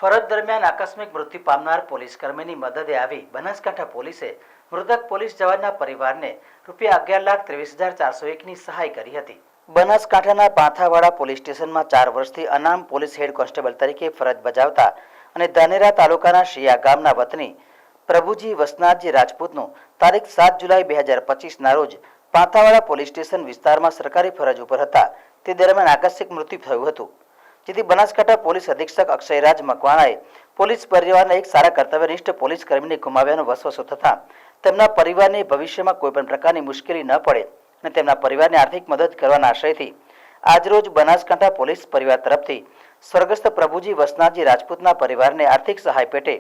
ફરજ દરમિયાન આકસ્મિક મૃત્યુ પામનાર પોલીસ કર્મીની મદદે આવી બનાસકાંઠા પોલીસે મૃતક પોલીસ જવાનના પરિવારને ₹11,23,401ની સહાય કરી હતી। બનાસકાંઠાના પાંથાવાડા પોલીસ સ્ટેશનમાં 4 વર્ષથી અનામ પોલીસ હેડ કોન્સ્ટેબલ તરીકે ફરજ બજાવતા અને ધાનેરા તાલુકાના શિયા ગામના વતની પ્રભુજી વસનાથજી રાજપૂતનું તારીખ 7 જુલાઈ 2025ના રોજ પાંથાવાડા પોલીસ સ્ટેશન વિસ્તારમાં સરકારી ફરજ ઉપર હતા તે દરમિયાન આકસ્મિક મૃત્યુ થયું હતું, જેથી બનાસકાંઠા પોલીસ અધિક્ષક અક્ષયરાજ મકવાણાએ પોલીસ પરિવારના એક સારા કર્તવ્યનિષ્ઠ પોલીસ કર્મીને ગુમાવ્યાનો વસવસો થતા તેમના પરિવારને ભવિષ્યમાં કોઈપણ પ્રકારની મુશ્કેલી ન પડે અને તેમના પરિવારને આર્થિક મદદ કરવાના આશયથી આજરોજ બનાસકાંઠા પોલીસ પરિવાર તરફથી સ્વર્ગસ્થ પ્રભુજી વસનાથજી રાજપૂતના પરિવારને આર્થિક સહાય પેટે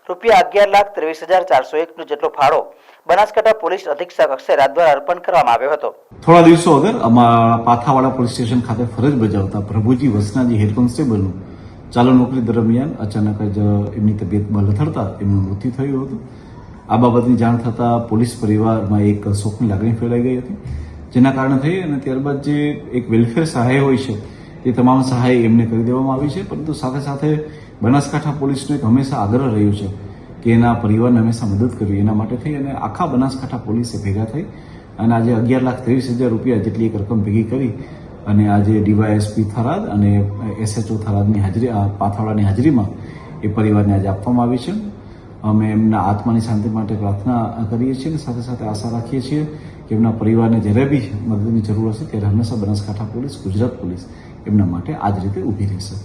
₹11,23,401નો જેટલો ફાળો બનાસકાંઠા પોલીસ અધિક્ષક અક્ષયરાજ દ્વારા અર્પણ કરવામાં આવ્યો હતો। થોડા દિવસો અગર પાથાવાડા પોલીસ સ્ટેશન ખાતે ફરજ બજાવતા પ્રભુજી વસનાજી હેડ કોન્સ્ટેબલનું ચાલુ નોકરી દરમિયાન અચાનક જ એમની તબિયત લથડતા તેમનું મૃત્યુ થયું હતું। આ બાબતની જાણ થતાં પોલીસ પરિવારમાં એક શોકની લાગણી ફેલાઈ ગઈ હતી, જેના કારણે થઈ અને ત્યારબાદ જે એક વેલફેર સહાય હોય છે એ તમામ સહાય એમને કરી દેવામાં આવી છે, પરંતુ સાથે સાથે બનાસકાંઠા પોલીસનો એક હંમેશા આગ્રહ રહ્યો છે કે એના પરિવારને હંમેશા મદદ કરવી। એના માટે થઈ અને આખા બનાસકાંઠા પોલીસે ભેગા થઈ અને આજે ₹11,23,000 જેટલી એક રકમ ભેગી કરી અને આજે ડીવાયએસપી થરાદ અને એસએચઓ થરાદની હાજરી પાંથાવાડાની હાજરીમાં એ પરિવારને આજે આપવામાં આવી છે। અમે એમના આત્માની શાંતિ માટે પ્રાર્થના કરીએ છીએ અને સાથે સાથે આશા રાખીએ છીએ કે એમના પરિવારને જ્યારે બી મદદની જરૂર હશે ત્યારે હંમેશા બનાસકાંઠા પોલીસ, ગુજરાત પોલીસ એમના માટે આ જ રીતે ઊભી રહેશે।